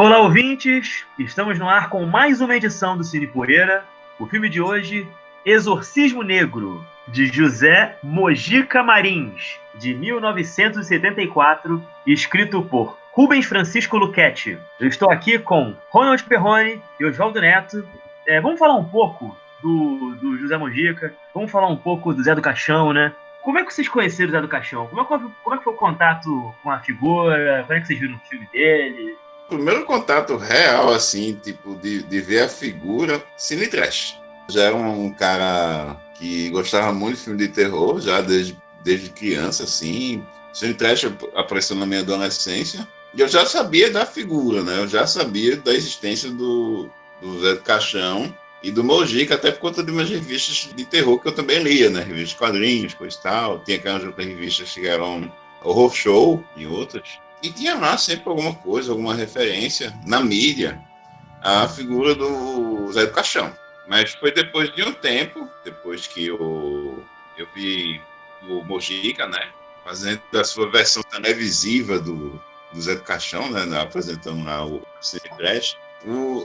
Olá, ouvintes! Estamos no ar com mais uma edição do Cine Poeira. O filme de hoje, Exorcismo Negro, de José Mojica Marins, de 1974, escrito por Rubens Francisco Luchetti. Eu estou aqui com Ronald Perrone e Oswaldo Neto. Vamos falar um pouco do José Mojica, vamos falar um pouco do Zé do Caixão, né? Como é que vocês conheceram o Zé do Caixão? Como é que foi o contato com a figura? Como é que vocês viram o filme dele? O primeiro contato real, assim, tipo, de ver a figura, Cine Trash. Já era um cara que gostava muito de filme de terror, já desde criança, assim. Cine Trash apareceu na minha adolescência. E eu já sabia da figura, né? Eu já sabia da existência do Zé do Caixão e do Mojica, até por conta de umas revistas de terror que eu também lia, né? Revistas de quadrinhos, coisa e tal. Tinha aquelas outras revistas que eram Horror Show e outras. E tinha lá sempre alguma coisa, alguma referência na mídia à figura do Zé do Caixão. Mas foi depois de um tempo, depois que eu vi o Mojica, né, fazendo a sua versão televisiva do Zé do Caixão, né, apresentando lá o Cine Trash,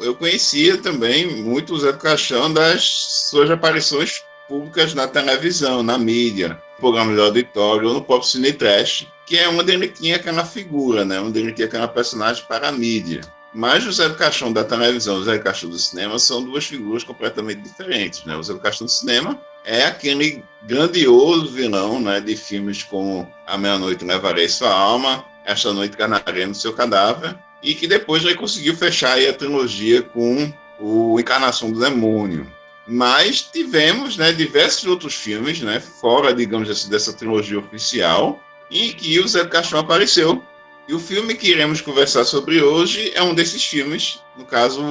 eu conhecia também muito o Zé do Caixão das suas aparições públicas na televisão, na mídia, programas de auditório ou no próprio Cine Trash, que é onde ele tinha aquela figura, né? Onde ele tinha aquela personagem para a mídia. Mas o Zé do Caixão da televisão e o Zé do Caixão do cinema são duas figuras completamente diferentes, né? O Zé do Caixão do cinema é aquele grandioso vilão, né, de filmes como A Meia-Noite Levarei Sua Alma, Esta Noite Canarei no Seu Cadáver, e que depois ele conseguiu fechar aí a trilogia com o Encarnação do Demônio. Mas tivemos, né, diversos outros filmes, né, fora, digamos assim, dessa trilogia oficial, em que o Zé do Caixão apareceu. E o filme que iremos conversar sobre hoje é um desses filmes, no caso,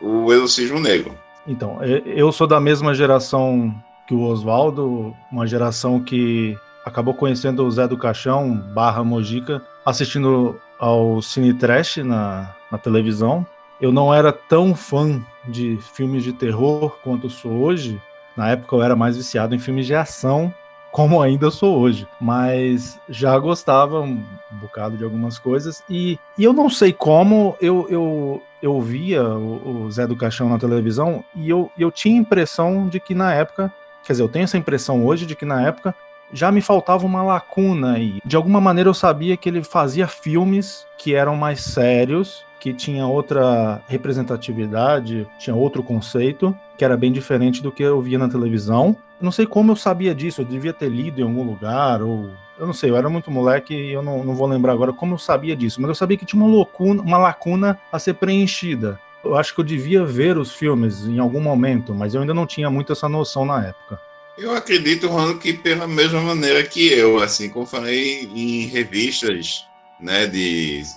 o Exorcismo Negro. Então, eu sou da mesma geração que o Oswaldo, uma geração que acabou conhecendo o Zé do Caixão / Mojica, assistindo ao Cine Trash na televisão. Eu não era tão fã de filmes de terror quanto sou hoje. Na época eu era mais viciado em filmes de ação, como ainda sou hoje, mas já gostava um bocado de algumas coisas, e eu não sei como eu via o Zé do Caixão na televisão, e eu tinha a impressão de que na época, quer dizer, eu tenho essa impressão hoje de que na época já me faltava uma lacuna aí. De alguma maneira eu sabia que ele fazia filmes que eram mais sérios, que tinha outra representatividade, tinha outro conceito, que era bem diferente do que eu via na televisão. Eu não sei como eu sabia disso, eu devia ter lido em algum lugar, ou... Eu não sei, eu era muito moleque e eu não vou lembrar agora como eu sabia disso, mas eu sabia que tinha uma lacuna a ser preenchida. Eu acho que eu devia ver os filmes em algum momento, mas eu ainda não tinha muito essa noção na época. Eu acredito, Ronaldo, que pela mesma maneira que eu, assim, como falei em revistas, né,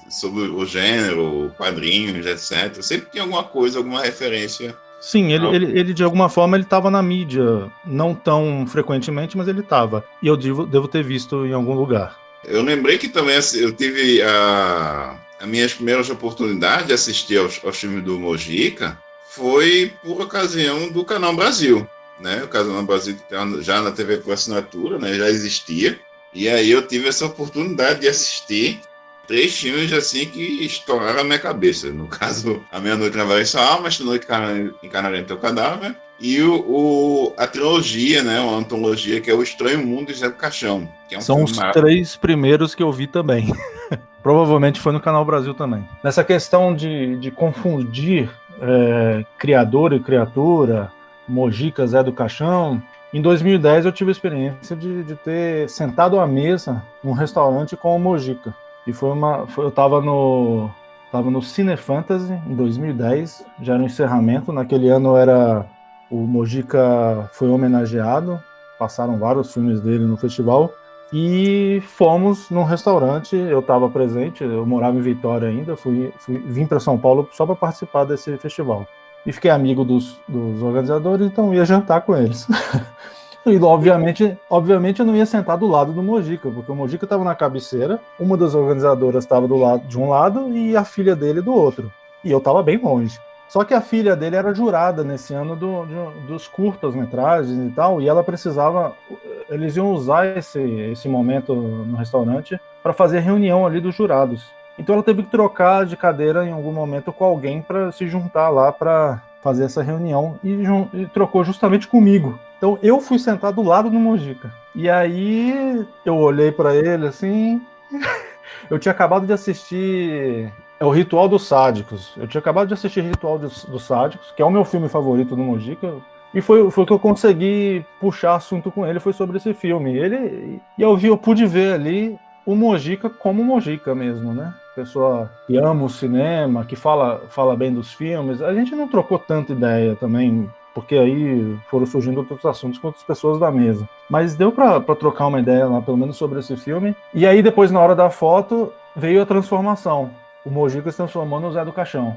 sobre o gênero, quadrinhos, etc. Sempre tinha alguma coisa, alguma referência. Sim, ele de alguma forma ele estava na mídia, não tão frequentemente, mas ele estava. E eu devo ter visto em algum lugar. Eu lembrei que também eu tive as minhas primeiras oportunidades de assistir aos filmes do Mojica foi por ocasião do Canal Brasil, né? O Canal Brasil já na TV por assinatura, né? Já existia. E aí eu tive essa oportunidade de assistir 3 filmes assim que estouraram a minha cabeça. No caso, A Meia-Noite Levarei Sua Alma, Esta Noite Encarnarei no Teu Cadáver, e a trilogia, né, uma antologia que é O Estranho Mundo de Zé do Caixão. Que é um São os 3 primeiros que eu vi também. Provavelmente foi no Canal Brasil também. Nessa questão de confundir criador e criatura, Mojica, Zé do Caixão, em 2010 eu tive a experiência de ter sentado à mesa num restaurante com o Mojica. E eu tava no Cine Fantasy em 2010, já era o encerramento. Naquele ano o Mojica foi homenageado, passaram vários filmes dele no festival. E fomos num restaurante, eu estava presente, eu morava em Vitória ainda, vim para São Paulo só para participar desse festival. E fiquei amigo dos organizadores, então ia jantar com eles. E obviamente eu não ia sentar do lado do Mojica, porque o Mojica estava na cabeceira, uma das organizadoras estava do lado de um lado e a filha dele do outro. E eu estava bem longe. Só que a filha dele era jurada nesse ano dos curtas-metragens e tal, e ela precisava... Eles iam usar esse momento no restaurante para fazer reunião ali dos jurados. Então ela teve que trocar de cadeira em algum momento com alguém para se juntar lá para fazer essa reunião e trocou justamente comigo. Então eu fui sentar do lado do Mojica. E aí eu olhei para ele assim. Eu tinha acabado de assistir O Ritual dos Sádicos. Eu tinha acabado de assistir Ritual dos Sádicos, que é o meu filme favorito do Mojica. E foi que eu consegui puxar assunto com ele, foi sobre esse filme. Eu pude ver ali o Mojica como Mojica mesmo, né? Pessoa que ama o cinema, que fala bem dos filmes. A gente não trocou tanta ideia também, porque aí foram surgindo outros assuntos com outras pessoas da mesa. Mas deu pra trocar uma ideia lá, pelo menos sobre esse filme. E aí depois, na hora da foto, veio a transformação. O Mojica se transformou no Zé do Caixão.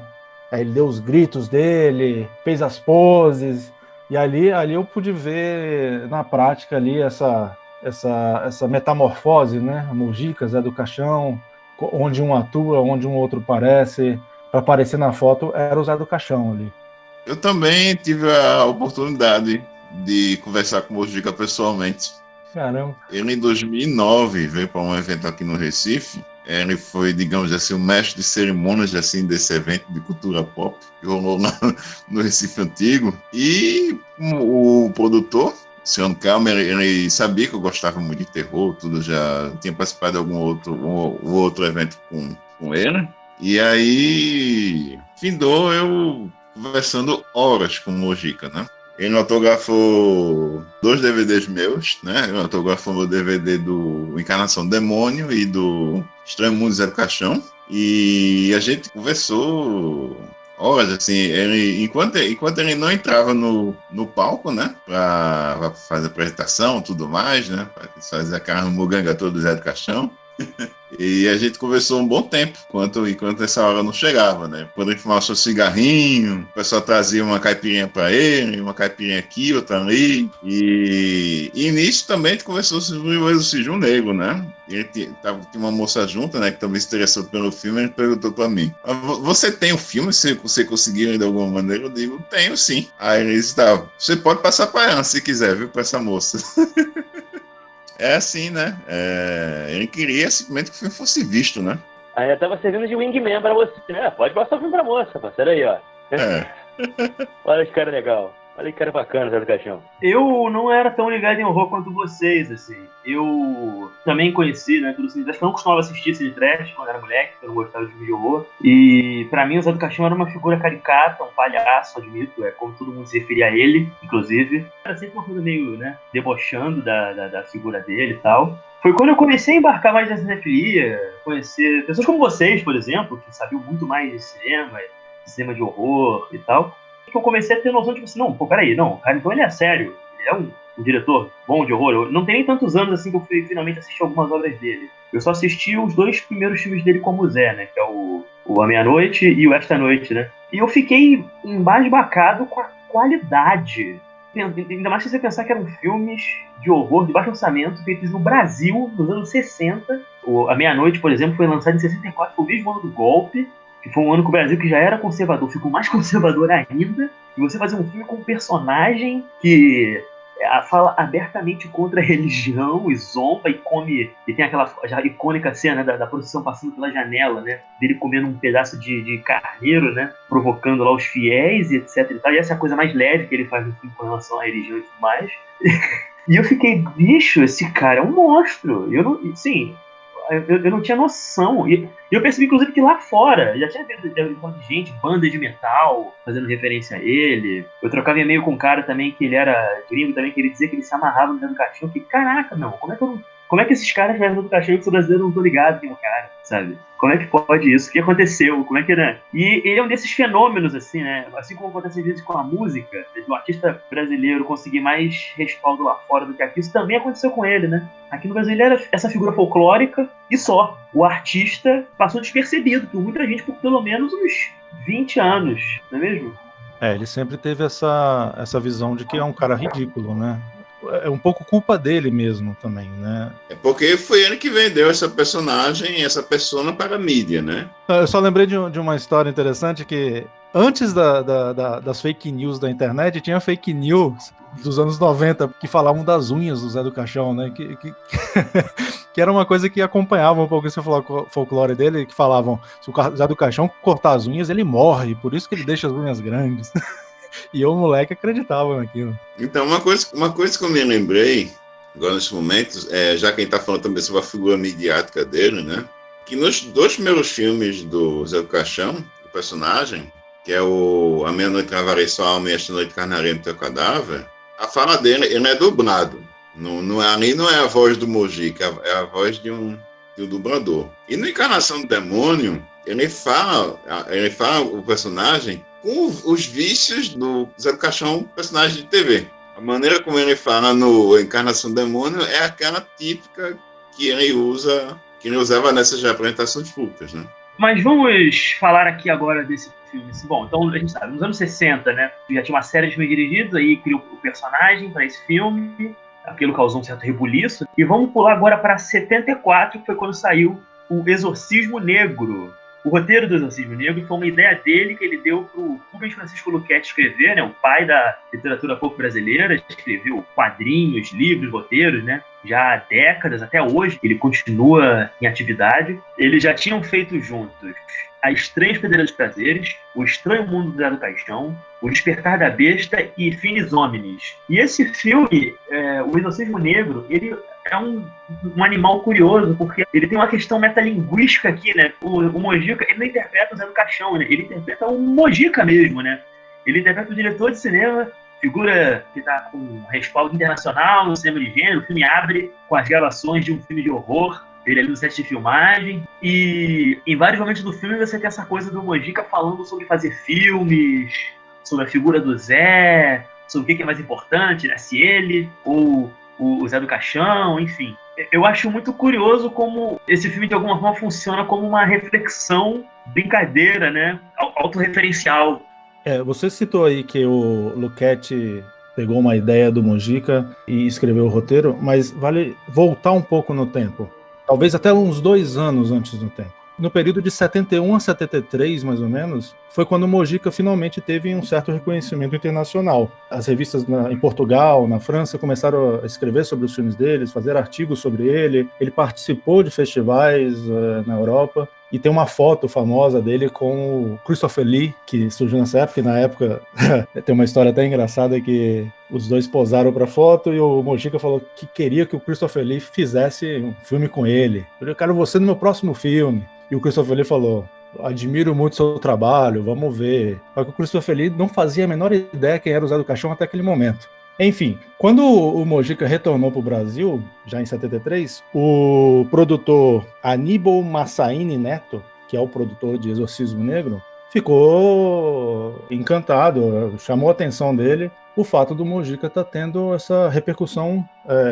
Aí ele deu os gritos dele, fez as poses. E ali eu pude ver na prática ali essa metamorfose, né? Mojica, Zé do Caixão, onde um atua, onde um outro parece. Para aparecer na foto, era o Zé do Caixão ali. Eu também tive a oportunidade de conversar com o Mojica pessoalmente. Caramba. Ele, em 2009, veio para um evento aqui no Recife. Ele foi, digamos assim, o mestre de cerimônias assim, desse evento de cultura pop que rolou no Recife Antigo. E o produtor, o senhor Calma, ele sabia que eu gostava muito de terror, tudo, já tinha participado de algum outro evento com ele. E aí, findou eu conversando horas com o Mojica, né? Ele autografou 2 DVDs meus, né? Ele autografou o DVD do Encarnação Demônio e do Estranho Mundo Zé do Caixão. E a gente conversou horas, assim, enquanto ele não entrava no palco, né? Pra fazer a apresentação e tudo mais, né? Pra fazer aquela muganga toda do Zé do Caixão. E a gente conversou um bom tempo, enquanto essa hora não chegava, né? Quando ele fumava seu cigarrinho, o pessoal trazia uma caipirinha para ele, uma caipirinha aqui, outra ali. E nisso também a gente conversou sobre o Exorcismo Negro, né? E tinha uma moça junto, né, que também se interessou pelo filme, ele perguntou para mim: você tem o filme, se você conseguiu de alguma maneira? Eu digo: tenho sim. Aí ele disse: tá, você pode passar para ela se quiser, viu, para essa moça. É assim, né? Ele queria simplesmente que o filme fosse visto, né? Aí eu tava servindo de wingman pra você, né? Pode passar o filme pra moça, parceiro aí, ó. Olha que cara legal. Olha que cara bacana, Zé do Caixão. Eu não era tão ligado em horror quanto vocês, assim. Eu também conheci, né, tudo Cine Trash. Eu não costumava assistir Cine Trash quando era moleque, eu não gostava de filme de horror. E pra mim o Zé do Caixão era uma figura caricata, um palhaço, admito. É como todo mundo se referia a ele, inclusive. Era sempre uma coisa meio, né, debochando da figura dele e tal. Foi quando eu comecei a embarcar mais na cinefilia, conhecer pessoas como vocês, por exemplo, que sabiam muito mais de cinema de horror e tal, que eu comecei a ter noção de, tipo assim, não, pô, peraí, não, cara, então ele é sério, ele é um diretor bom de horror. Eu não tem nem tantos anos assim que eu fui finalmente assistir algumas obras dele. Eu só assisti os 2 primeiros filmes dele como Zé, né, que é o A Meia-Noite e o Esta Noite, né, e eu fiquei embasbacado com a qualidade. Ainda mais se você pensar que eram filmes de horror de baixo orçamento feitos no Brasil nos anos 60. A Meia-Noite, por exemplo, foi lançado em 64, foi o mesmo ano do golpe, que foi um ano que o Brasil, que já era conservador, ficou mais conservador ainda. E você fazer um filme com um personagem que fala abertamente contra a religião e zomba e come, e tem aquela já icônica cena da procissão passando pela janela, né, dele comendo um pedaço de carneiro, né, provocando lá os fiéis e etc e tal. E essa é a coisa mais leve que ele faz no filme com relação à religião e tudo mais. E eu fiquei, bicho, esse cara é um monstro. Eu não tinha noção. E eu percebi, inclusive, que lá fora já tinha gente, banda de metal, fazendo referência a ele. Eu trocava e-mail com um cara também, que ele era gringo também, que ele dizia que ele se amarrava no Zé do Caixão. Que, caraca, não, como é que esses caras vieram do Caixão e eu sou brasileiro, eu não tô ligado quem é o cara, sabe? Como é que pode isso? O que aconteceu? Como é que, né? E ele é um desses fenômenos, assim, né? Assim como acontece às vezes com a música, do artista brasileiro conseguir mais respaldo lá fora do que aqui, isso também aconteceu com ele, né? Aqui no Brasil ele era essa figura folclórica e só. O artista passou despercebido por muita gente por pelo menos uns 20 anos, não é mesmo? Ele sempre teve essa visão de que é um cara ridículo, né? É um pouco culpa dele mesmo também, né? É porque foi ele que vendeu essa personagem, essa persona para a mídia, né? Eu só lembrei de uma história interessante que antes das fake news da internet, tinha fake news dos anos 90 que falavam das unhas do Zé do Caixão, né? Que era uma coisa que acompanhava um pouco esse folclore dele, que falavam, se o Zé do Caixão cortar as unhas, ele morre, por isso que ele deixa as unhas grandes. E eu, moleque, acreditava naquilo. Então, uma coisa que eu me lembrei, agora nesse momento, já que a gente tá falando também sobre a figura midiática dele, né? Que nos 2 primeiros filmes do Zé do Caixão, o personagem, que é o A Meia-Noite Cravarei Sua Alma e Esta Noite Carnarei no Teu Cadáver, a fala dele, ele é dublado. Não é a voz do Mojica, é a voz de um dublador. E no Encarnação do Demônio, ele fala o personagem com os vícios do Zé do Caixão, personagem de TV. A maneira como ele fala no Encarnação do Demônio é aquela típica que ele usava nessas representações públicas, né? Mas vamos falar aqui agora desse filme. Bom, então a gente sabe, nos anos 60, né, já tinha uma série de filmes dirigidos, aí criou o personagem para esse filme, aquilo causou um certo rebuliço. E vamos pular agora para 74, que foi quando saiu o Exorcismo Negro. O roteiro do Exorcismo Negro foi uma ideia dele que ele deu para o Rubens Francisco Luchetti escrever, né, o pai da literatura pop brasileira, escreveu quadrinhos, livros, roteiros, né, já há décadas, até hoje, ele continua em atividade. Eles já tinham feito juntos A Estranha Hospedeira dos Prazeres, O Estranho Mundo do Zé do Caixão, O Despertar da Besta e Finis Homines. E esse filme, o Exorcismo Negro, ele é um animal curioso, porque ele tem uma questão metalinguística aqui, né? O Mojica, ele não interpreta o Zé do Caixão, né? Ele interpreta o Mojica mesmo, né? Ele interpreta o diretor de cinema, figura que está com respaldo internacional no cinema de gênero. O filme abre com as gravações de um filme de horror, ele ali no set de filmagem, e em vários momentos do filme você tem essa coisa do Mojica falando sobre fazer filmes, sobre a figura do Zé, sobre o que é mais importante, né? Se ele ou o Zé do Caixão, enfim. Eu acho muito curioso como esse filme de alguma forma funciona como uma reflexão, brincadeira, né? Autorreferencial. Você citou aí que o Luchetti pegou uma ideia do Mojica e escreveu o roteiro, mas vale voltar um pouco no tempo. Talvez até uns 2 anos antes do tempo. No período de 71 a 73, mais ou menos, foi quando o Mojica finalmente teve um certo reconhecimento internacional. As revistas em Portugal, na França, começaram a escrever sobre os filmes deles, fazer artigos sobre ele. Ele participou de festivais na Europa. E tem uma foto famosa dele com o Christopher Lee, que surgiu nessa época. E na época tem uma história até engraçada que os dois posaram para foto e o Mojica falou que queria que o Christopher Lee fizesse um filme com ele. Eu quero você no meu próximo filme. E o Christopher Lee falou, admiro muito o seu trabalho, vamos ver. Só que o Christopher Lee não fazia a menor ideia quem era o Zé do Caixão até aquele momento. Enfim, quando o Mojica retornou para o Brasil, já em 73, o produtor Aníbal Massaini Neto, que é o produtor de Exorcismo Negro, ficou encantado, chamou a atenção dele o fato do Mojica estar tendo essa repercussão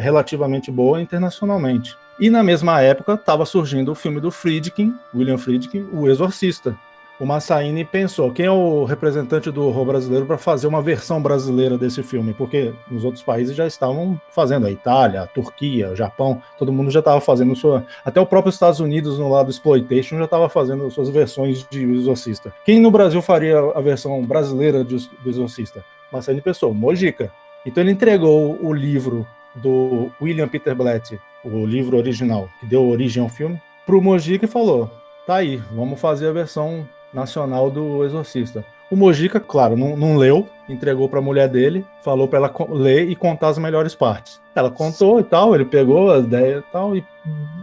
relativamente boa internacionalmente. E na mesma época estava surgindo o filme do Friedkin, William Friedkin, O Exorcista. O Massaini pensou, quem é o representante do horror brasileiro para fazer uma versão brasileira desse filme? Porque nos outros países já estavam fazendo, a Itália, a Turquia, o Japão, todo mundo já estava fazendo sua... Até o próprio Estados Unidos, no lado do Exploitation, já estava fazendo suas versões de Exorcista. Quem no Brasil faria a versão brasileira do Exorcista? Massaini pensou, Mojica. Então ele entregou o livro do William Peter Blatty, o livro original, que deu origem ao filme, para o Mojica e falou, tá aí, vamos fazer a versão nacional do Exorcista. O Mojica, claro, não leu, entregou para a mulher dele, falou para ela ler e contar as melhores partes. Ela contou e tal, ele pegou a ideia e tal e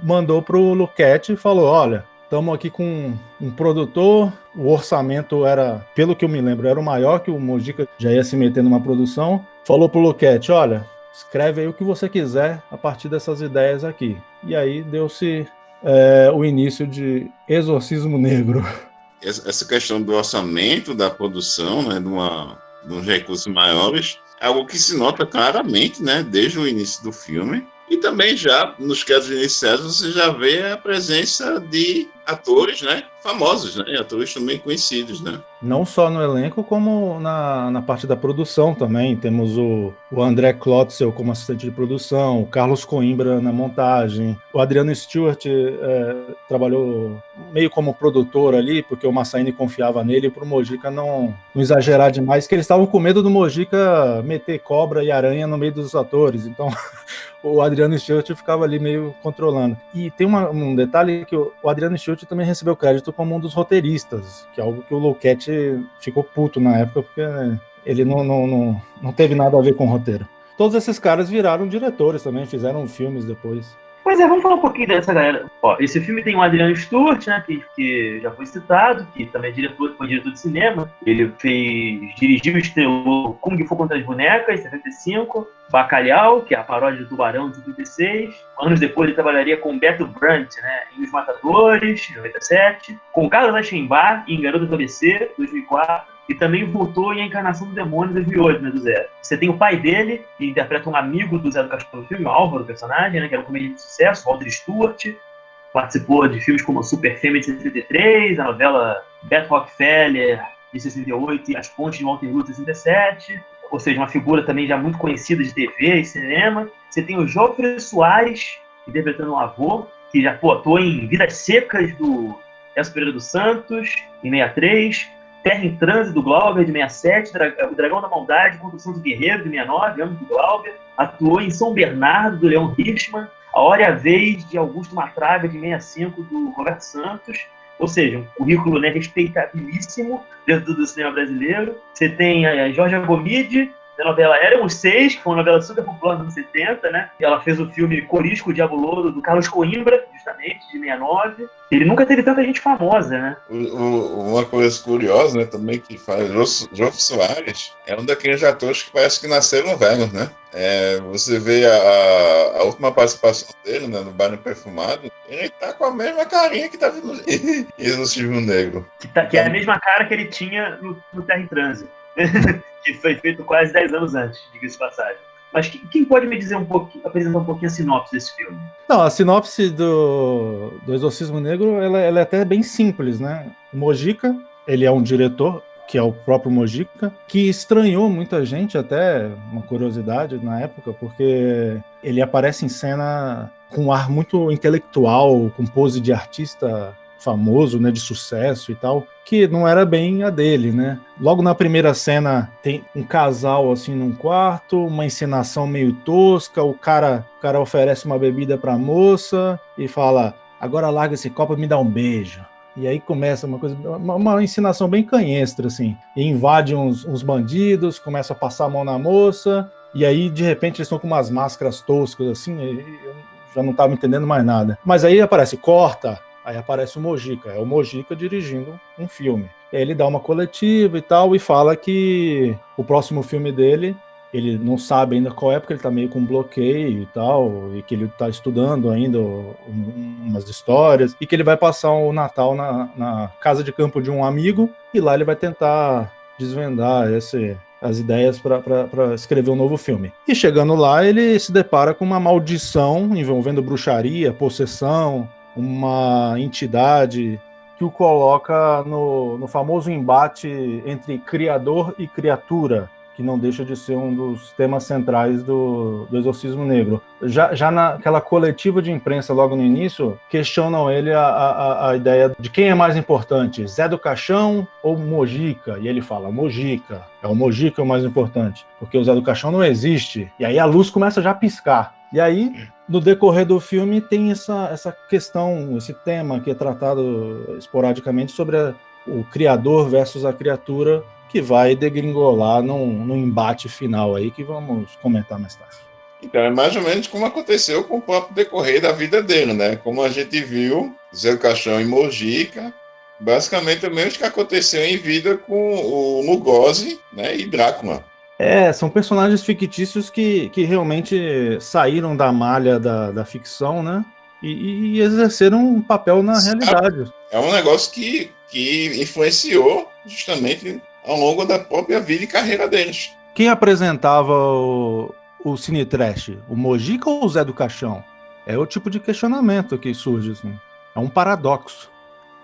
mandou para o Luchetti e falou, olha, estamos aqui com um produtor, o orçamento era, pelo que eu me lembro, era o maior, que o Mojica já ia se meter numa produção. Falou para o Luchetti, olha, escreve aí o que você quiser a partir dessas ideias aqui. E aí deu-se o início de Exorcismo Negro. Essa questão do orçamento, da produção, né, de uns recursos maiores, é algo que se nota claramente, né, desde o início do filme. E também já nos créditos iniciais você já vê a presença de atores, né, famosos, né, atores também conhecidos, né. Não só no elenco, como na parte da produção também. Temos o André Klotzel como assistente de produção, o Carlos Coimbra na montagem, o Adriano Stewart trabalhou meio como produtor ali, porque o Massaini confiava nele para o Mojica não exagerar demais, que eles estavam com medo do Mojica meter cobra e aranha no meio dos atores, então o Adriano Stewart ficava ali meio controlando. E tem um detalhe que o Adriano Stewart também recebeu crédito como um dos roteiristas, que é algo que o Luquete ficou puto na época, porque ele não teve nada a ver com o roteiro. Todos esses caras viraram diretores também, fizeram filmes depois. Pois é, vamos falar um pouquinho dessa galera. Ó, esse filme tem o Adriano Stewart, né, que já foi citado, que também foi diretor de cinema. Ele dirigiu e estrelou Kung Fu Contra as Bonecas, em 75, Bacalhau, que é a paródia do Tubarão, de 76. Anos depois ele trabalharia com Beto Brandt, né, em Os Matadores, em 97, com Carlos Aschenbach, em Garoto do ABC, 2004. E também voltou em A Encarnação do Demônio, 2008, né, do Zé. Você tem o pai dele, que interpreta um amigo do Zé do Caixão no filme, Álvaro, o personagem, né, que era um comediante de sucesso, Walter Stewart. Participou de filmes como Super Fêmea de 73, a novela Beto Rockefeller, de 68, e As Pontes de Waterloo, de 67. Ou seja, uma figura também já muito conhecida de TV e cinema. Você tem o Jofre Soares, interpretando um avô, que já atuou em Vidas Secas, do Elcio Pereira dos Santos, em 63. Terra em Trânsito, do Glauber, de 67, O Dragão da Maldade, Construção do Guerreiro, de 69, ambos do Glauber. Atuou em São Bernardo, do Leon Hirschman, A Hora e a Vez, de Augusto Matraga, de 65, do Roberto Santos. Ou seja, um currículo, né, respeitabilíssimo dentro do cinema brasileiro. Você tem a Jorge Gomide, da novela Éramos Seis, que foi uma novela super popular nos anos 70, né? E ela fez o filme Corisco, o Diabo Louro, do Carlos Coimbra, justamente, de 69. Ele nunca teve tanta gente famosa, né? Uma coisa curiosa, né, também, que faz Jô Soares é um daqueles atores que parece que nasceram velhos, né? Você vê a última participação dele, né, no Baile Perfumado, ele tá com a mesma carinha que tava no Exorcismo Negro. Que é a mesma cara que ele tinha no Terra em Trânsito. Que foi feito quase 10 anos antes, diga-se de passagem. Mas quem pode me dizer apresentar um pouquinho a sinopse desse filme? Não, a sinopse do Exorcismo Negro, ela é até bem simples, né? O Mojica, ele é um diretor, que é o próprio Mojica, que estranhou muita gente, até uma curiosidade na época, porque ele aparece em cena com um ar muito intelectual, com pose de artista famoso, né, de sucesso e tal, que não era bem a dele, né? Logo na primeira cena tem um casal assim num quarto, uma encenação meio tosca, o cara oferece uma bebida pra moça e fala: agora larga esse copo e me dá um beijo. E aí começa uma encenação bem canhestra, assim, e invade uns bandidos, começa a passar a mão na moça, e aí de repente eles estão com umas máscaras toscas assim, eu já não tava entendendo mais nada. Mas aí aparece, corta. Aí aparece o Mojica, é o Mojica dirigindo um filme. Ele dá uma coletiva e tal, e fala que o próximo filme dele, ele não sabe ainda qual é, porque ele tá meio com bloqueio e tal, e que ele tá estudando ainda umas histórias, e que ele vai passar o Natal na casa de campo de um amigo, e lá ele vai tentar desvendar as ideias para escrever um novo filme. E chegando lá, ele se depara com uma maldição envolvendo bruxaria, possessão, uma entidade que o coloca no famoso embate entre criador e criatura, que não deixa de ser um dos temas centrais do Exorcismo Negro. Já naquela coletiva de imprensa logo no início, questionam ele a ideia de quem é mais importante, Zé do Caixão ou Mojica? E ele fala, Mojica, é o Mojica o mais importante, porque o Zé do Caixão não existe. E aí a luz começa já a piscar. E aí, no decorrer do filme, tem essa questão, esse tema que é tratado esporadicamente sobre o criador versus a criatura, que vai degringolar num embate final aí, que vamos comentar mais tarde. Então, é mais ou menos como aconteceu com o próprio decorrer da vida dele, né? Como a gente viu, Zé do Caixão e Mojica, basicamente o mesmo que aconteceu em vida com o Lugosi, né, e Drácula. São personagens fictícios que realmente saíram da malha da ficção, né? E exerceram um papel na realidade. É um negócio que influenciou justamente ao longo da própria vida e carreira deles. Quem apresentava o Cine Trash? O Mojica ou o Zé do Caixão? É o tipo de questionamento que surge, assim. É um paradoxo.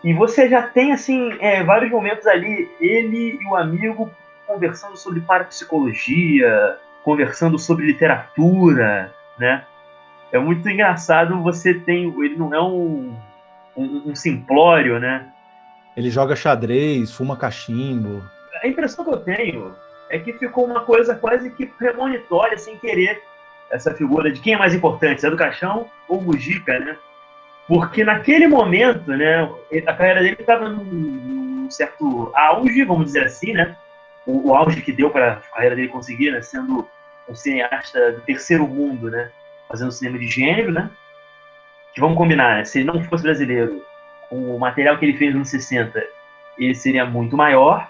E você já tem, assim, vários momentos ali, ele e o amigo conversando sobre parapsicologia, conversando sobre literatura, né? É muito engraçado, ele não é um simplório, né? Ele joga xadrez, fuma cachimbo. A impressão que eu tenho é que ficou uma coisa quase que premonitória, sem querer, essa figura de quem é mais importante, Zé do Caixão ou Mujica, né? Porque naquele momento, né, a carreira dele estava num certo auge, vamos dizer assim, né? O auge que deu para a carreira dele conseguir, né? Sendo um cineasta do terceiro mundo, né? Fazendo cinema de gênero, né? Que vamos combinar, né? Se ele não fosse brasileiro, o material que ele fez nos anos 60, ele seria muito maior.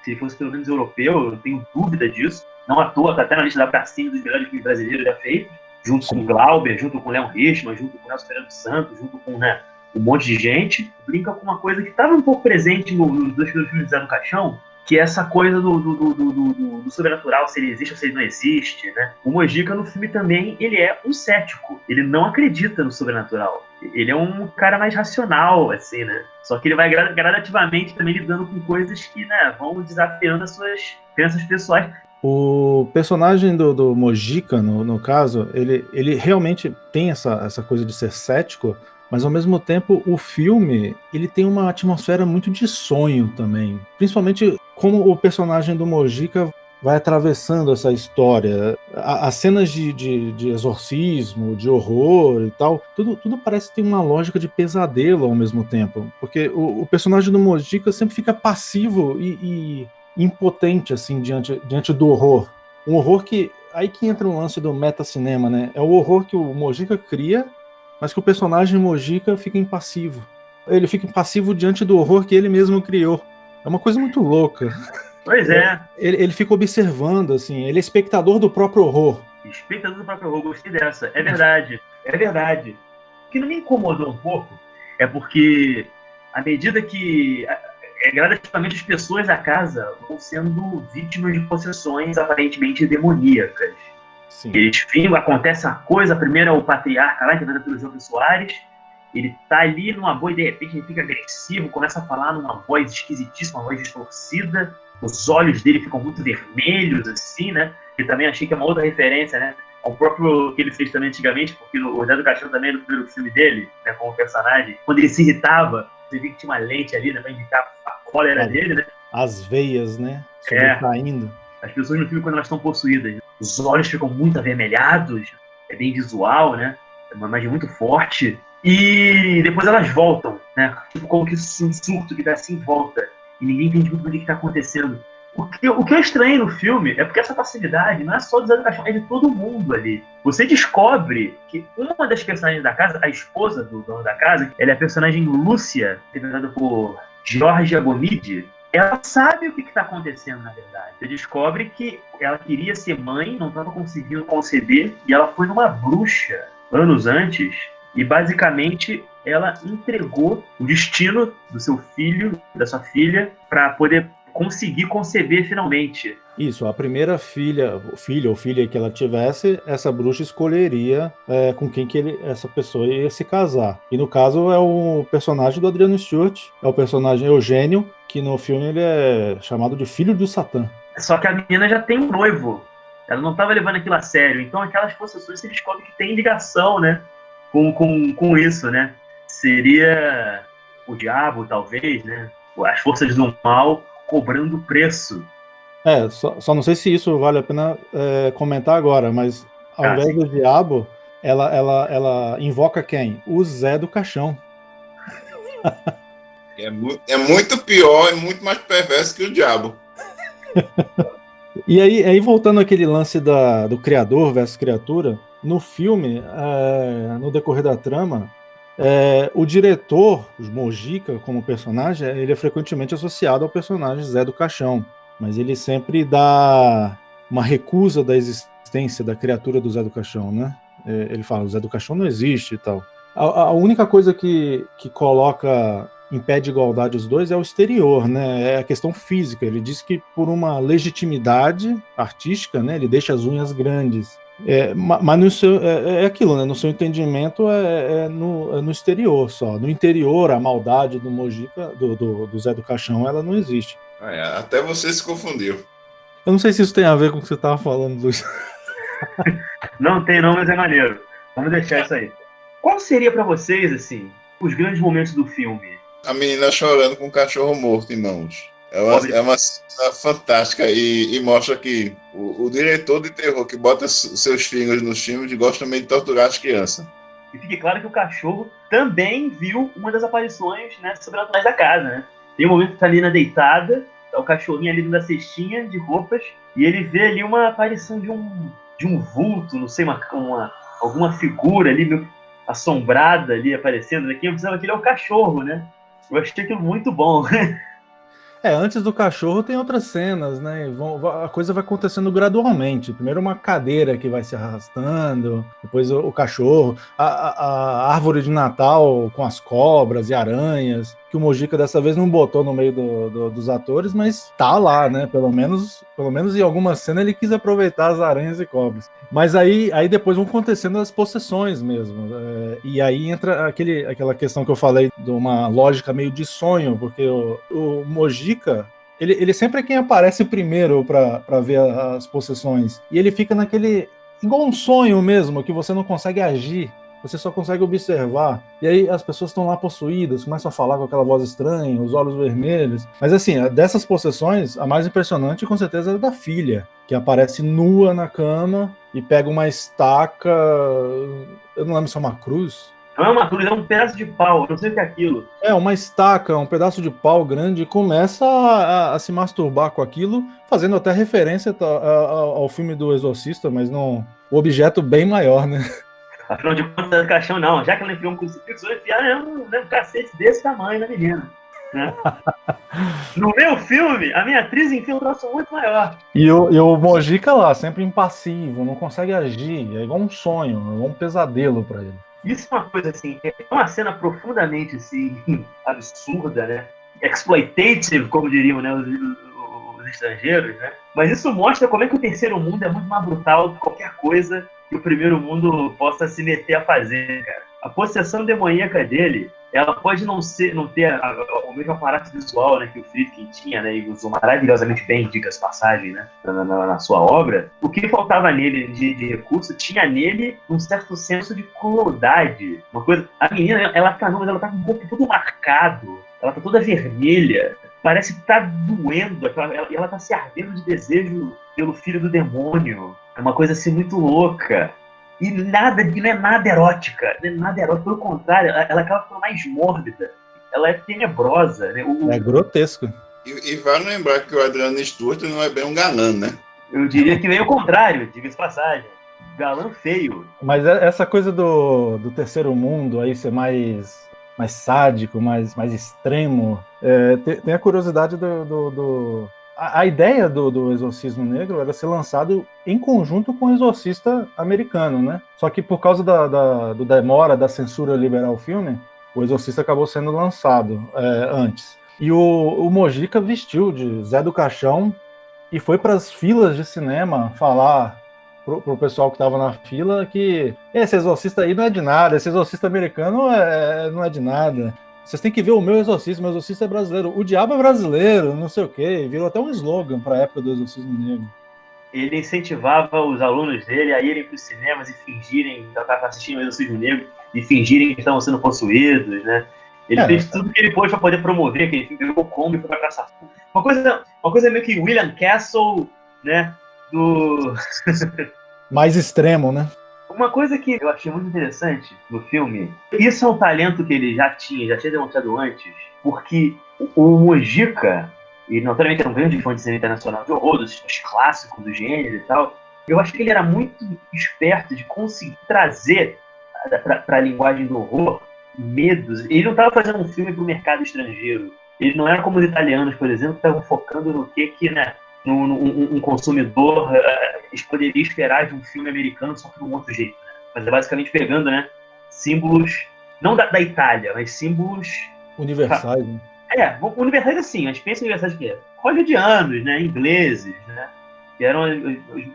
Se ele fosse pelo menos europeu, eu tenho dúvida disso. Não à toa, tá até na lista da pracinha dos melhores filmes brasileiros já feitos, junto com Glauber, junto com Léo Richman, junto com Nelson Fernando Santos, junto com, né, um monte de gente. Brinca com uma coisa que estava um pouco presente nos dois primeiros filmes de Zé do Caixão, que é essa coisa do sobrenatural, se ele existe ou se ele não existe, né? O Mojica, no filme também, ele é um cético. Ele não acredita no sobrenatural. Ele é um cara mais racional, assim, né? Só que ele vai gradativamente também lidando com coisas que, né, vão desafiando as suas crenças pessoais. O personagem do Mojica, no caso, ele realmente tem essa coisa de ser cético, mas ao mesmo tempo o filme ele tem uma atmosfera muito de sonho também. Principalmente como o personagem do Mojica vai atravessando essa história. As cenas de exorcismo, de horror e tal, tudo parece ter uma lógica de pesadelo ao mesmo tempo. Porque o personagem do Mojica sempre fica passivo e impotente, assim, diante do horror. Um horror que... Aí que entra o lance do metacinema, né? É o horror que o Mojica cria, mas que o personagem Mojica fica impassivo. Ele fica impassivo diante do horror que ele mesmo criou. É uma coisa muito louca. Pois é. Ele fica observando, assim, ele é espectador do próprio horror. Espectador do próprio horror, gostei dessa. É verdade, é verdade. O que não me incomodou um pouco é porque, à medida que gradativamente as pessoas da casa vão sendo vítimas de possessões aparentemente demoníacas. Sim. Eles vêm, acontece uma coisa, primeiro é o patriarca lá, interpretado pelo Jô Soares, ele tá ali numa boa e de repente ele fica agressivo, começa a falar numa voz esquisitíssima, uma voz distorcida, os olhos dele ficam muito vermelhos, assim, né? Eu também achei que é uma outra referência, né? Ao próprio que ele fez também antigamente, porque o Zé do Caixão também, no primeiro filme dele, né, como personagem, quando ele se irritava, você via que tinha uma lente ali, né, pra indicar a cólera dele, né? As veias, né? Sobressaindo. As pessoas no filme, quando elas estão possuídas, os olhos ficam muito avermelhados, é bem visual, né? É uma imagem muito forte. E depois elas voltam, né? Tipo, como que um surto que dá assim em volta. E ninguém entende muito o que está acontecendo. O que eu estranhei no filme é porque essa passividade não é só do Zé do Caixão, é de todo mundo ali. Você descobre que uma das personagens da casa, a esposa do dono da casa, ela é a personagem Lúcia, interpretada por Giorgia Gomide. Ela sabe o que está acontecendo, na verdade. Você descobre que ela queria ser mãe, não estava conseguindo conceber, e ela foi numa bruxa, anos antes, e basicamente ela entregou o destino do seu filho, da sua filha, para poder conseguir conceber finalmente. Isso, a primeira filho ou filha que ela tivesse, essa bruxa escolheria com quem que essa pessoa ia se casar. E no caso é o personagem do Adriano Stewart, é o personagem Eugênio, que no filme ele é chamado de filho do Satã. Só que a menina já tem um noivo, ela não estava levando aquilo a sério, então aquelas possessões você descobre que tem ligação, né, com isso, né? Seria o diabo, talvez, né? As forças do mal cobrando preço. Só não sei se isso vale a pena comentar agora, mas ao invés do diabo, ela invoca quem? O Zé do Caixão. É muito pior, é muito mais perverso que o diabo. E aí voltando àquele lance do criador versus criatura, no filme, no decorrer da trama, o diretor, o Mojica, como personagem, ele é frequentemente associado ao personagem Zé do Caixão, mas ele sempre dá uma recusa da existência da criatura do Zé do Caixão, né? Ele fala, o Zé do Caixão não existe e tal. A única coisa que coloca em pé de igualdade os dois é o exterior, né? É a questão física. Ele diz que por uma legitimidade artística, né, ele deixa as unhas grandes. Mas no seu, é aquilo, né? No seu entendimento é no exterior só. No interior, a maldade do Mojica, do Zé do Caixão, ela não existe. Até você se confundiu. Eu não sei se isso tem a ver com o que você estava falando, Luiz. Não tem não, mas é maneiro. Vamos deixar isso aí. Qual seria pra vocês, assim, os grandes momentos do filme? A menina chorando com o cachorro morto em mãos. É uma cena fantástica e mostra que o diretor de terror que bota seus filhos nos filmes gosta também de torturar as crianças. E fique claro que o cachorro também viu uma das aparições, né, sobrenaturais da casa, né? Tem um momento que tá ali na deitada, tá o cachorrinho ali na cestinha de roupas, e ele vê ali uma aparição de um vulto, não sei, alguma figura ali meio assombrada ali aparecendo aqui. Eu pensava que ele é o cachorro, né? Eu achei aquilo muito bom. Antes do cachorro tem outras cenas, né? A coisa vai acontecendo gradualmente. Primeiro uma cadeira que vai se arrastando, depois o cachorro, a árvore de Natal com as cobras e aranhas, que o Mojica dessa vez não botou no meio dos atores, mas tá lá, né? Pelo menos em alguma cena ele quis aproveitar as aranhas e cobras. Mas aí depois vão acontecendo as possessões mesmo. E aí entra aquela questão que eu falei de uma lógica meio de sonho, porque o Mojica, ele sempre é quem aparece primeiro para ver as possessões. E ele fica igual um sonho mesmo, que você não consegue agir. Você só consegue observar. E aí as pessoas estão lá possuídas, começam a falar com aquela voz estranha, os olhos vermelhos. Mas assim, dessas possessões, a mais impressionante com certeza é a da filha, que aparece nua na cama e pega uma estaca. Eu não lembro se é uma cruz. Não é uma cruz, é um pedaço de pau, eu não sei o que é aquilo. Uma estaca, um pedaço de pau grande, e começa a se masturbar com aquilo, fazendo até referência ao filme do Exorcista, mas não, o objeto bem maior, né? Afinal de contas, caixão não. Já que ela enfiou um crucifixo, vai enfiar um cacete desse tamanho na menina. Né? No meu filme, a minha atriz enfia um troço muito maior. E o Mojica lá, sempre impassivo, não consegue agir. É igual um sonho, é igual um pesadelo pra ele. Isso é uma coisa assim, é uma cena profundamente assim, absurda, né? Exploitative, como diriam, né, os estrangeiros, né? Mas isso mostra como é que o terceiro mundo é muito mais brutal do que qualquer coisa que o primeiro mundo possa se meter a fazer, cara. A possessão demoníaca dele, ela pode não ter o mesmo aparato visual, né, que o Friedkin tinha, né, e usou maravilhosamente bem, diga-se passagem, né, na sua obra. O que faltava nele de recurso, tinha nele um certo senso de crueldade. Uma coisa, a menina, ela tá com o corpo todo marcado, ela tá toda vermelha, parece que tá doendo, ela tá se ardendo de desejo pelo filho do demônio. É uma coisa assim muito louca. E não é nada erótica. Não é nada erótica. Pelo contrário, ela acaba ficando mais mórbida. Ela é tenebrosa. Né? É grotesco. E vale lembrar que o Adriano Stewart não é bem um galã, né? Eu diria que veio o contrário, diga-se passagem. Galã feio. Mas essa coisa do terceiro mundo aí ser mais sádico, mais extremo, tem a curiosidade A ideia do Exorcismo Negro era ser lançado em conjunto com o Exorcista americano, né? Só que por causa do demora da censura liberar o filme, o Exorcista acabou sendo lançado antes. E o Mojica vestiu de Zé do Caixão e foi para as filas de cinema falar pro pessoal que estava na fila que esse Exorcista aí não é de nada, esse Exorcista americano não é de nada. Vocês têm que ver o meu Exorcismo é brasileiro. O diabo é brasileiro, não sei o quê. Virou até um slogan para a época do Exorcismo Negro. Ele incentivava os alunos dele a irem para os cinemas e fingirem que estavam assistindo o Exorcismo Negro e fingirem que estavam sendo possuídos, né? Ele fez tudo que ele pôde para poder promover aquele filme. Pegou o Kombi para Praça Fundo. Uma coisa meio que William Castle, né? Mais extremo, né? Uma coisa que eu achei muito interessante no filme, isso é um talento que ele já tinha demonstrado antes, porque o Mojica, e naturalmente era um grande fã de cinema internacional de horror, dos clássicos do gênero e tal, eu acho que ele era muito esperto de conseguir trazer para a linguagem do horror medos. Ele não estava fazendo um filme para o mercado estrangeiro. Ele não era como os italianos, por exemplo, que estavam focando no que né, um consumidor poderia esperar de um filme americano, só que de um outro jeito. Né? Mas é basicamente pegando, né, símbolos, não da Itália, mas símbolos... universais, né? Universais assim, mas pensa universais que é hollywoodianos, né, ingleses, né, que eram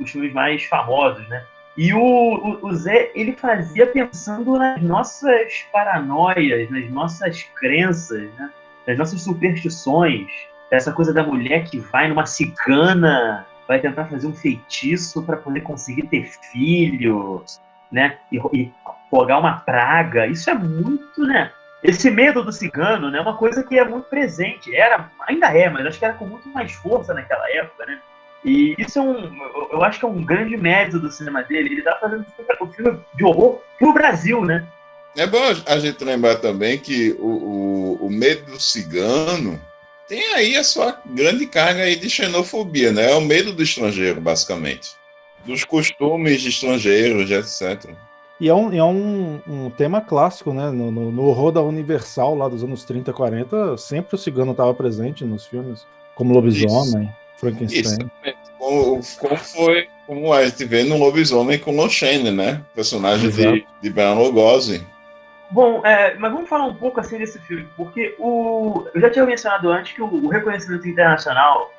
os filmes mais famosos, né. E o Zé, ele fazia pensando nas nossas paranoias, nas nossas crenças, né? Nas nossas superstições. Essa coisa da mulher que vai numa cigana, vai tentar fazer um feitiço para poder conseguir ter filho, né? E rogar uma praga. Isso é muito, né? Esse medo do cigano, né? É uma coisa que é muito presente. Ainda é, mas acho que era com muito mais força naquela época, né? E isso eu acho que é um grande mérito do cinema dele. Ele tá fazendo um filme de horror pro Brasil, né? É bom a gente lembrar também que o medo do cigano tem aí a sua grande carga aí de xenofobia, né? É o medo do estrangeiro, basicamente. Dos costumes de estrangeiros, etc. E é um tema clássico, né? No horror da Universal, lá dos anos 30, 40, sempre o cigano estava presente nos filmes, como Lobisomem, Frankenstein. Isso. Como a gente vê no Lobisomem com Lon Chaney, né? Personagem de Bela Lugosi. Bom, mas vamos falar um pouco assim desse filme, porque eu já tinha mencionado antes que o reconhecimento internacional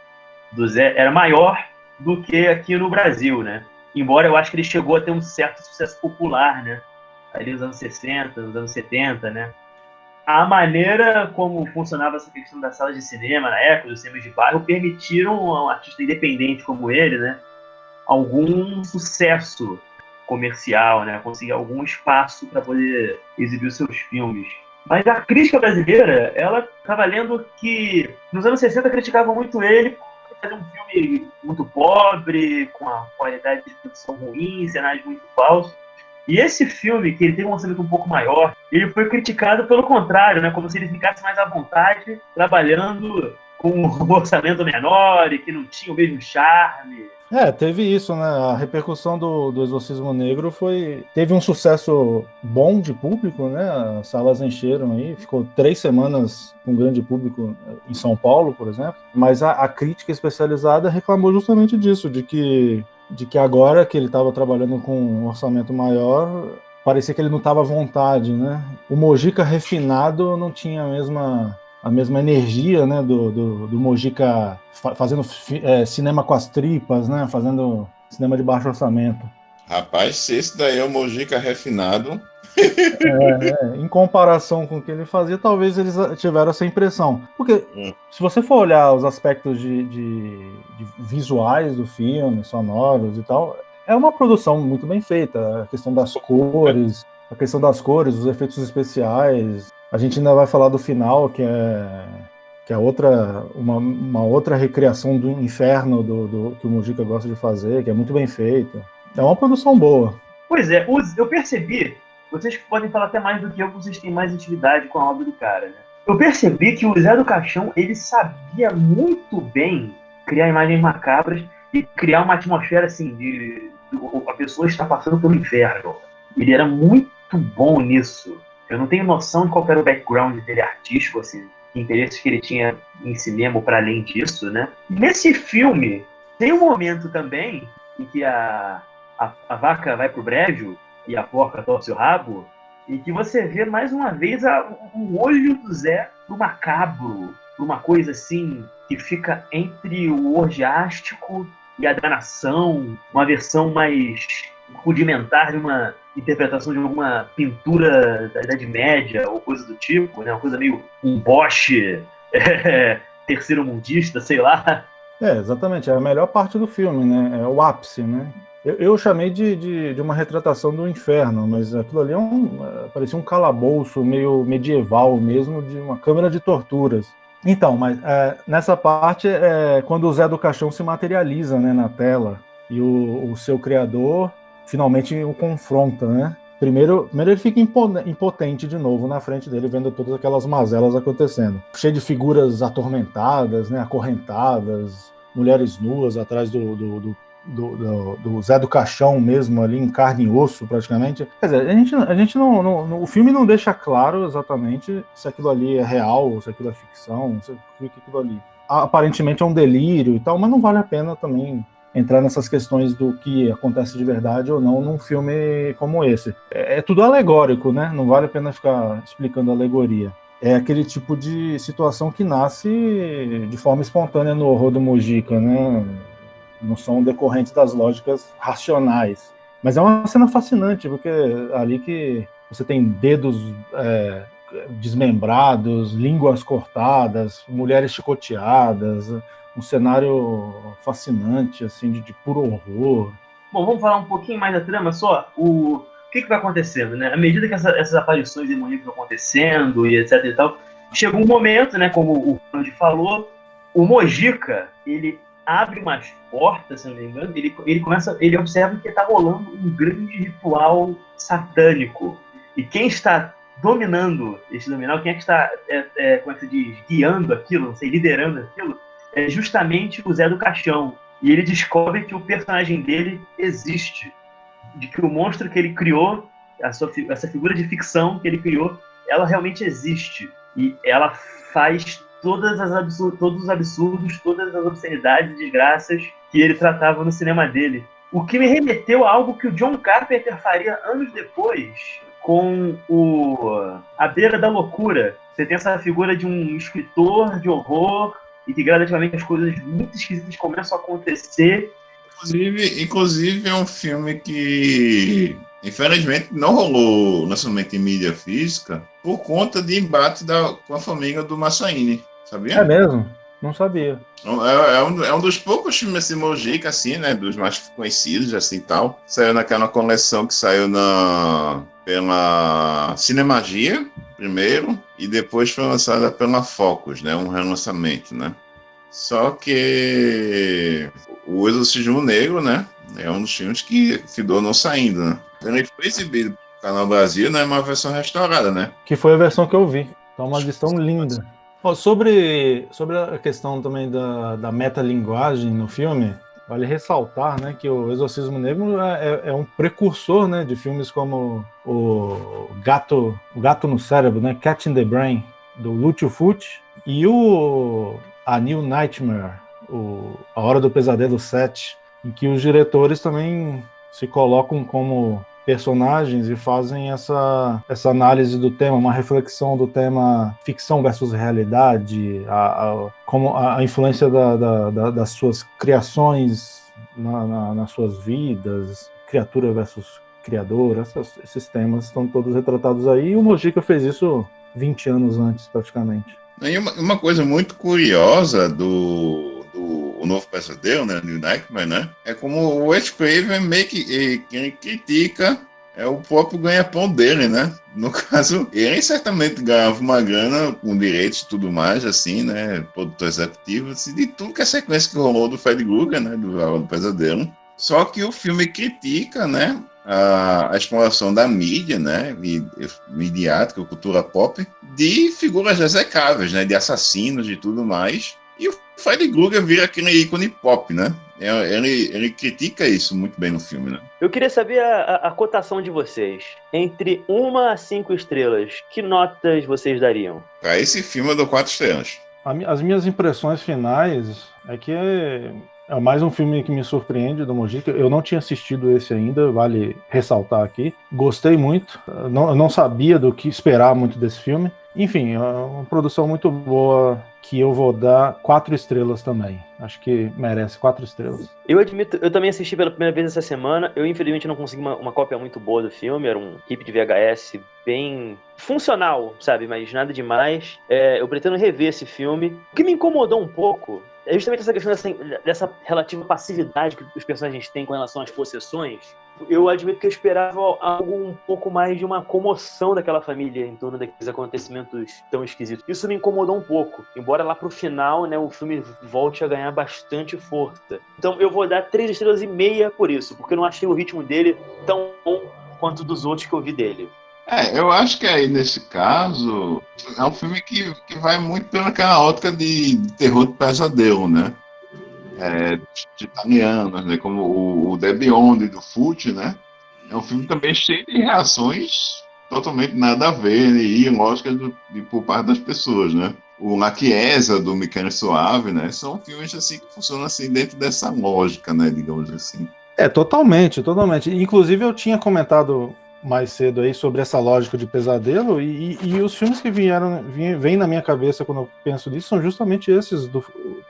do Zé era maior do que aqui no Brasil, né? Embora eu acho que ele chegou a ter um certo sucesso popular, né? Ali nos anos 60, nos anos 70, né? A maneira como funcionava essa questão das salas de cinema na época, dos cinemas de bairro, permitiram a um artista independente como ele, né? Algum sucesso comercial, né? Conseguir algum espaço para poder exibir os seus filmes. Mas a crítica brasileira, ela estava lendo que nos anos 60 criticavam muito ele por fazer um filme muito pobre, com a qualidade de produção ruim, cenários muito falsos. E esse filme, que ele tem um orçamento um pouco maior, ele foi criticado pelo contrário, né? Como se ele ficasse mais à vontade trabalhando com um orçamento menor e que não tinha o mesmo charme. Teve isso, né? A repercussão do Exorcismo Negro teve um sucesso bom de público, né? As salas encheram aí, ficou 3 semanas com grande público em São Paulo, por exemplo. Mas a crítica especializada reclamou justamente disso, de que agora que ele estava trabalhando com um orçamento maior, parecia que ele não estava à vontade, né? O Mojica refinado não tinha a mesma energia, né, do Mojica fazendo cinema com as tripas, né, fazendo cinema de baixo orçamento. Rapaz, se esse daí é o Mojica refinado... Em comparação com o que ele fazia, talvez eles tiveram essa impressão. Porque se você for olhar os aspectos de visuais do filme, sonoros e tal, é uma produção muito bem feita. A questão das cores, os efeitos especiais. A gente ainda vai falar do final, que é uma outra recriação do inferno que o Mujica gosta de fazer, que é muito bem feito. É uma produção boa. Pois é, eu percebi, vocês podem falar até mais do que eu, porque vocês têm mais intimidade com a obra do cara, né? Eu percebi que o Zé do Caixão, ele sabia muito bem criar imagens macabras e criar uma atmosfera assim, de a pessoa está passando pelo inferno. Ele era muito bom nisso. Eu não tenho noção de qual era o background dele artístico, assim, que interesses que ele tinha em cinema para além disso, né? Nesse filme, tem um momento também em que a vaca vai pro brejo e a porca torce o rabo, e que você vê mais uma vez o olho do Zé pro macabro, pra uma coisa assim que fica entre o orgiástico e a danação, uma versão mais rudimentar de uma interpretação de alguma pintura da Idade Média ou coisa do tipo, né? Uma coisa meio um Bosch terceiro mundista, sei lá. Exatamente, é a melhor parte do filme, né? É o ápice, né? Eu chamei de uma retratação do inferno, mas aquilo ali parecia um calabouço meio medieval mesmo, de uma câmara de torturas. Então, mas nessa parte é quando o Zé do Caixão se materializa, né, na tela, e o seu criador finalmente o confronta, né? Primeiro ele fica impotente de novo na frente dele, vendo todas aquelas mazelas acontecendo. Cheio de figuras atormentadas, né, acorrentadas, mulheres nuas atrás do Zé do Caixão mesmo, ali em carne e osso praticamente. Quer dizer, a gente não, o filme não deixa claro exatamente se aquilo ali é real, ou se aquilo é ficção, se aquilo ali aparentemente é um delírio e tal, mas não vale a pena também entrar nessas questões do que acontece de verdade ou não num filme como esse. É tudo alegórico, né? Não vale a pena ficar explicando alegoria. É aquele tipo de situação que nasce de forma espontânea no horror do Mojica, né? Não são decorrentes das lógicas racionais. Mas é uma cena fascinante, porque ali que você tem dedos desmembrados, línguas cortadas, mulheres chicoteadas, um cenário fascinante, assim, de puro horror. Bom, vamos falar um pouquinho mais da trama só. O que vai acontecendo, né? À medida que essas aparições demoníacas vão acontecendo e etc e tal, chega um momento, né, como o Andy falou, o Mojica, ele abre umas portas, se não me engano, ele observa que está rolando um grande ritual satânico. E quem está dominando esse dominal, quem é que está, como é que se diz, guiando aquilo, não sei, liderando aquilo, é justamente o Zé do Caixão. E ele descobre que o personagem dele existe. De que o monstro que ele criou, essa figura de ficção que ele criou, ela realmente existe. E ela faz todos os absurdos, todas as obscenidades e desgraças que ele tratava no cinema dele. O que me remeteu a algo que o John Carpenter faria anos depois, com A Beira da Loucura. Você tem essa figura de um escritor de horror e que gradativamente as coisas muito esquisitas começam a acontecer. Inclusive é um filme que, infelizmente, não rolou lançamento em mídia física por conta de embate com a família do Massaini, sabia? É mesmo? Não sabia. É um dos poucos filmes de Mojica, assim, né? Dos mais conhecidos, assim, tal. Saiu naquela coleção que saiu pela Cinemagia, primeiro, e depois foi lançada pela Focus, né? Um relançamento, né? Só que o Exorcismo Negro, né? É um dos filmes que fidou não saindo, né? Ele foi exibido no Canal Brasil, né? Uma versão restaurada, né? Que foi a versão que eu vi. Então, uma edição linda. Sobre a questão também da metalinguagem no filme, vale ressaltar, né, que o Exorcismo Negro é um precursor, né, de filmes como o Gato no Cérebro, né, Cat in the Brain, do Lúcio Fucci, e A New Nightmare, A Hora do Pesadelo 7, em que os diretores também se colocam como personagens e fazem essa análise do tema, uma reflexão do tema ficção versus realidade, como a influência das suas criações nas suas vidas, criatura versus criador, esses temas estão todos retratados aí, e o Mojica fez isso 20 anos antes, praticamente. E uma coisa muito curiosa do O Novo Pesadelo, né, New Nightmare, né, é como o Wes Craven meio que quem critica é o próprio ganha-pão dele, né? No caso, ele certamente ganhava uma grana com direitos e tudo mais, assim, né, produtor executivo, assim, de tudo que a sequência que rolou do Fred Krueger, né, do A Hora do Pesadelo. Só que o filme critica, né, a exploração da mídia, né, midiática, cultura pop, de figuras execráveis, né, de assassinos e tudo mais. E o Freddy Krueger vira aquele ícone pop, né? Ele critica isso muito bem no filme, né? Eu queria saber a cotação de vocês. Entre 1 a 5 estrelas, que notas vocês dariam? Para esse filme eu dou 4 estrelas. As minhas impressões finais é que é mais um filme que me surpreende do Mojica. Eu não tinha assistido esse ainda, vale ressaltar aqui. Gostei muito. Eu não sabia do que esperar muito desse filme. Enfim, é uma produção muito boa que eu vou dar 4 estrelas também. Acho que merece 4 estrelas. Eu admito, eu também assisti pela primeira vez essa semana. Eu, infelizmente, não consegui uma cópia muito boa do filme. Era um clipe de VHS bem funcional, sabe? Mas nada demais. Eu pretendo rever esse filme. O que me incomodou um pouco é justamente essa questão dessa relativa passividade que os personagens têm com relação às possessões. Eu admito que eu esperava algo um pouco mais de uma comoção daquela família em torno daqueles acontecimentos tão esquisitos. Isso me incomodou um pouco. Embora lá pro final, né, o filme volte a ganhar bastante força. Então eu vou dar 3 estrelas e meia por isso, porque eu não achei o ritmo dele tão bom quanto dos outros que eu vi dele. Eu acho que aí, nesse caso, é um filme que vai muito pelaquela ótica de terror de pesadelo, né? De italianos, né? Como o The Beyond do Fucci, né? É um filme também cheio de reações totalmente nada a ver, né? E ilógicas por parte das pessoas, né? O La Chiesa, do Michele Soavi, né? São filmes assim que funcionam assim dentro dessa lógica, né? Digamos assim. Totalmente. Inclusive eu tinha comentado mais cedo aí sobre essa lógica de pesadelo e os filmes que vêm na minha cabeça quando eu penso nisso são justamente esses,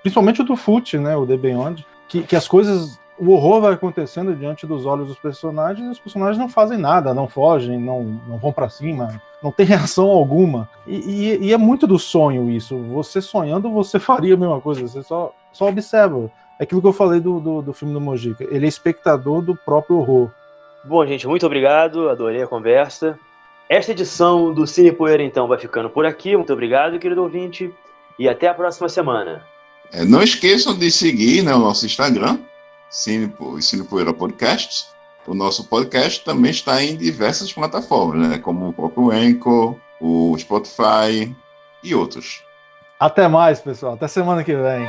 principalmente o do Fucci, né, o The Beyond, que as coisas o horror vai acontecendo diante dos olhos dos personagens e os personagens não fazem nada, não fogem, não vão pra cima, não tem reação alguma. E é muito do sonho isso. Você sonhando, você faria a mesma coisa, você só observa. É aquilo que eu falei do filme do Mojica. Ele é espectador do próprio horror. Bom, gente, muito obrigado, adorei a conversa. Esta edição do Cine Poeira, então, vai ficando por aqui. Muito obrigado, querido ouvinte, e até a próxima semana. Não esqueçam de seguir, né, o nosso Instagram, Cine Poeira Podcast. O nosso podcast também está em diversas plataformas, né, como o próprio Anchor, o Spotify e outros. Até mais, pessoal. Até semana que vem.